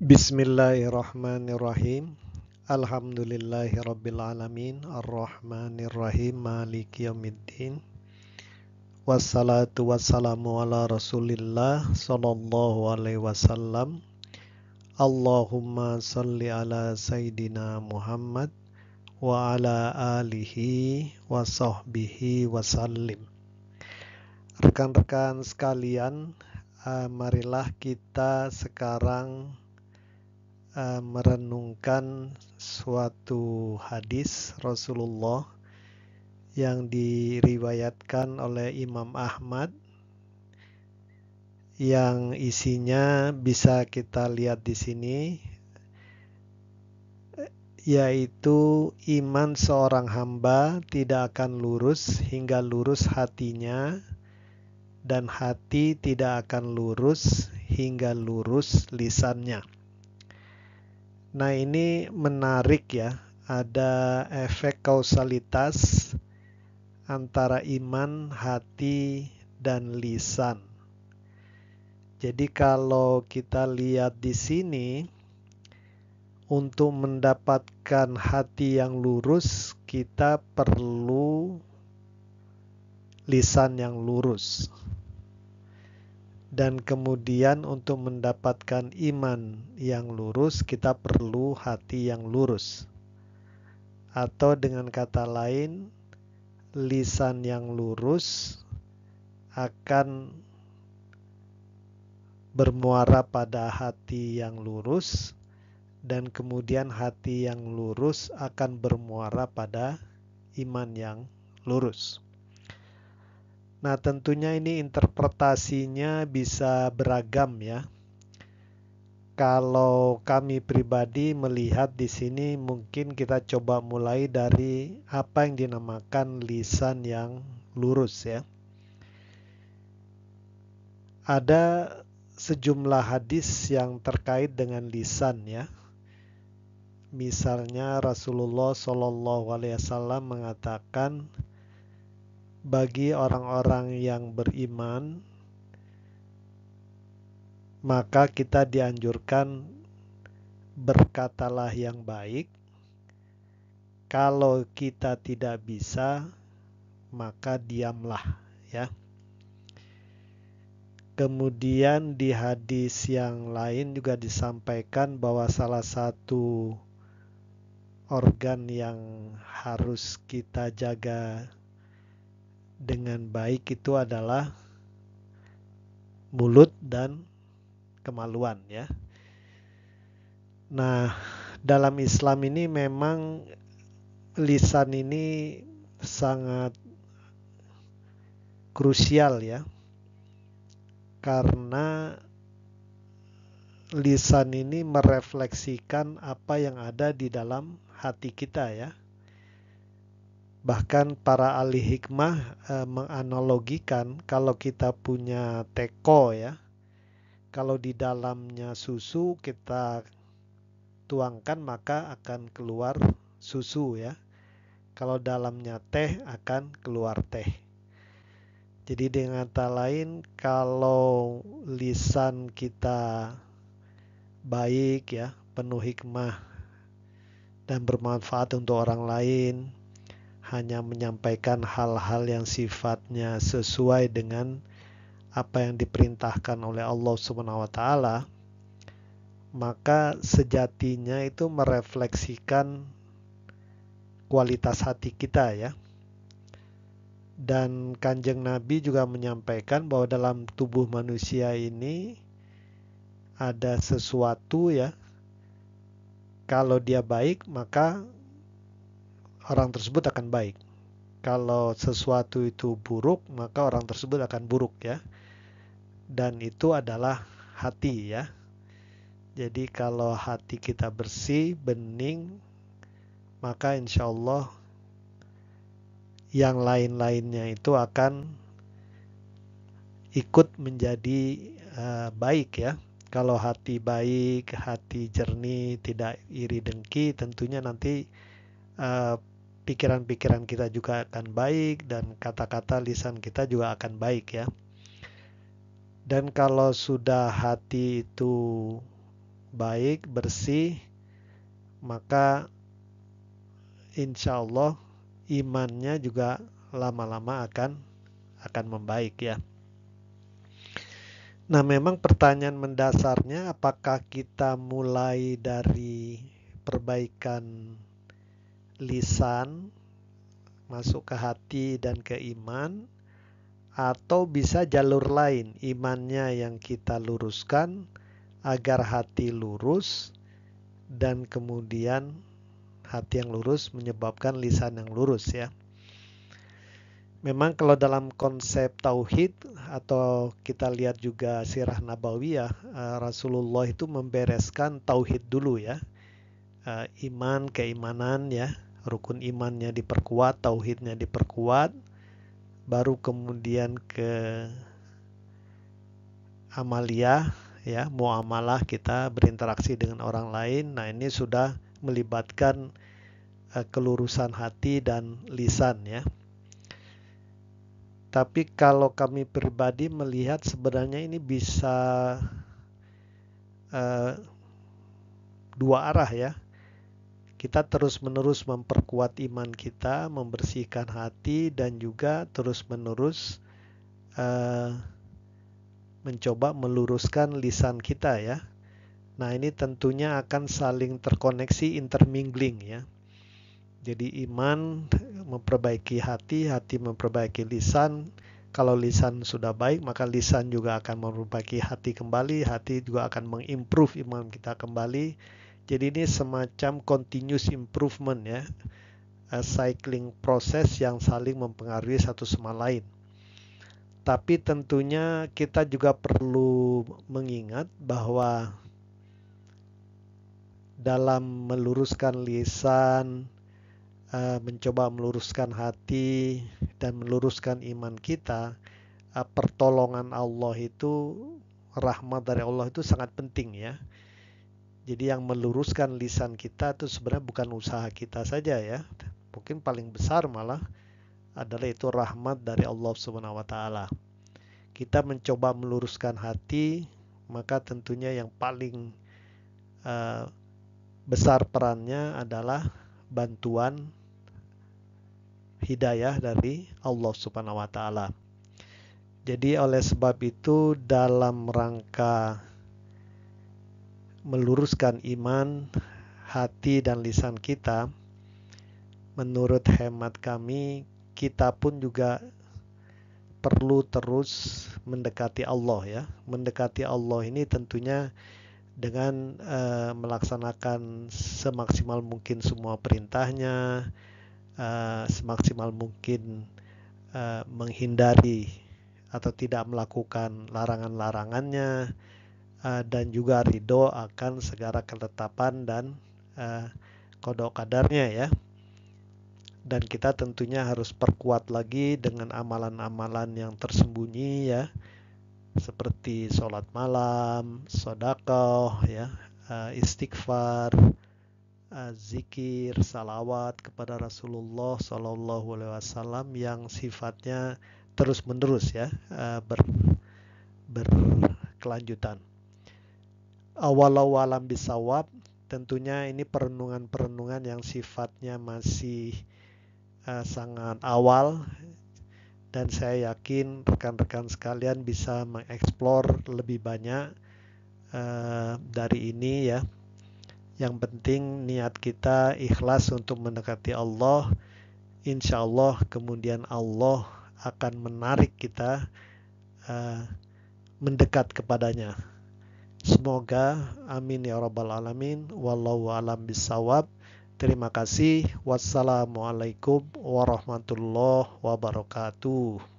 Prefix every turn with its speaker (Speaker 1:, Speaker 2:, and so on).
Speaker 1: Bismillahirrahmanirrahim. Alhamdulillahirrabbilalamin. Ar-Rahmanirrahim. Maliki yaumiddin. Wassalatu wassalamu ala rasulillah sallallahu alaihi wasallam. Allahumma salli ala Sayyidina Muhammad wa ala alihi wa sahbihi wasallim. Rekan-rekan sekalian, marilah kita sekarang merenungkan suatu hadis Rasulullah yang diriwayatkan oleh Imam Ahmad, yang isinya bisa kita lihat di sini, yaitu iman seorang hamba tidak akan lurus hingga lurus hatinya, dan hati tidak akan lurus hingga lurus lisannya. Nah, ini menarik ya, ada efek kausalitas antara iman, hati, dan lisan. Jadi kalau kita lihat di sini, untuk mendapatkan hati yang lurus, kita perlu lisan yang lurus. Dan kemudian untuk mendapatkan iman yang lurus, kita perlu hati yang lurus. Atau dengan kata lain, lisan yang lurus akan bermuara pada hati yang lurus, dan kemudian hati yang lurus akan bermuara pada iman yang lurus. Nah, tentunya ini interpretasinya bisa beragam ya. Kalau kami pribadi melihat di sini, mungkin kita coba mulai dari apa yang dinamakan lisan yang lurus ya. Ada sejumlah hadis yang terkait dengan lisan ya. Misalnya Rasulullah SAW mengatakan, bagi orang-orang yang beriman, maka kita dianjurkan berkatalah yang baik. Kalau kita tidak bisa, maka diamlah ya. Kemudian di hadis yang lain juga disampaikan bahwa salah satu organ yang harus kita jaga dengan baik itu adalah mulut dan kemaluan ya. Nah, dalam Islam ini memang lisan ini sangat krusial ya. Karena lisan ini merefleksikan apa yang ada di dalam hati kita ya. Bahkan para ahli hikmah menganalogikan kalau kita punya teko ya, kalau di dalamnya susu kita tuangkan maka akan keluar susu ya. Kalau dalamnya teh akan keluar teh. Jadi dengan kata lain, kalau lisan kita baik ya, penuh hikmah dan bermanfaat untuk orang lain, hanya menyampaikan hal-hal yang sifatnya sesuai dengan apa yang diperintahkan oleh Allah Subhanahu wa taala, maka sejatinya itu merefleksikan kualitas hati kita ya. Dan Kanjeng Nabi juga menyampaikan bahwa dalam tubuh manusia ini ada sesuatu ya, kalau dia baik maka orang tersebut akan baik. Kalau sesuatu itu buruk, maka orang tersebut akan buruk ya. Dan itu adalah hati ya. Jadi kalau hati kita bersih, bening, maka insya Allah yang lain-lainnya itu akan ikut menjadi baik ya. Kalau hati baik, hati jernih, tidak iri dengki, tentunya nanti pikiran-pikiran kita juga akan baik dan kata-kata lisan kita juga akan baik ya. Dan kalau sudah hati itu baik, bersih, maka insya Allah imannya juga lama-lama akan membaik ya. Nah, memang pertanyaan mendasarnya apakah kita mulai dari perbaikan lisan masuk ke hati dan ke iman, atau bisa jalur lain, imannya yang kita luruskan agar hati lurus, dan kemudian hati yang lurus menyebabkan lisan yang lurus ya. Memang kalau dalam konsep tauhid atau kita lihat juga sirah nabawiyah, Rasulullah itu membereskan tauhid dulu ya. Iman, keimanan ya, rukun imannya diperkuat, tauhidnya diperkuat, baru kemudian ke amaliyah ya, muamalah, kita berinteraksi dengan orang lain. Nah, ini sudah melibatkan kelurusan hati dan lisan ya. Tapi kalau kami pribadi melihat sebenarnya ini bisa dua arah ya. Kita terus-menerus memperkuat iman kita, membersihkan hati, dan juga terus-menerus mencoba meluruskan lisan kita ya. Nah, ini tentunya akan saling terkoneksi, intermingling ya. Jadi iman memperbaiki hati, hati memperbaiki lisan. Kalau lisan sudah baik, maka lisan juga akan memperbaiki hati kembali, hati juga akan mengimprove iman kita kembali. Jadi ini semacam continuous improvement ya, cycling proses yang saling mempengaruhi satu sama lain. Tapi tentunya kita juga perlu mengingat bahwa dalam meluruskan lisan, mencoba meluruskan hati dan meluruskan iman kita, pertolongan Allah itu, rahmat dari Allah itu sangat penting ya. Jadi yang meluruskan lisan kita itu sebenarnya bukan usaha kita saja ya. Mungkin paling besar malah adalah itu rahmat dari Allah Subhanahu wa taala. Kita mencoba meluruskan hati, maka tentunya yang paling besar perannya adalah bantuan hidayah dari Allah Subhanahu wa taala. Jadi oleh sebab itu dalam rangka meluruskan iman, hati dan lisan kita, menurut hemat kami, kita pun juga perlu terus mendekati Allah ya. Mendekati Allah ini tentunya dengan melaksanakan semaksimal mungkin semua perintahnya, semaksimal mungkin menghindari atau tidak melakukan larangan-larangannya, dan juga ridho akan segala ketetapan dan qada qadarnya ya. Dan kita tentunya harus perkuat lagi dengan amalan-amalan yang tersembunyi ya, seperti sholat malam, sedekah ya, istighfar, zikir, salawat kepada Rasulullah Shallallahu Alaihi Wasallam yang sifatnya terus-menerus ya, berkelanjutan. Walau alam bisawab, tentunya ini perenungan-perenungan yang sifatnya masih sangat awal, dan saya yakin rekan-rekan sekalian bisa mengeksplor lebih banyak dari ini ya. Yang penting niat kita ikhlas untuk mendekati Allah. Insya Allah kemudian Allah akan menarik kita mendekat kepadanya. Semoga amin ya rabbal alamin. Wallahu alam bisawab. Terima kasih. Wassalamualaikum warahmatullahi wabarakatuh.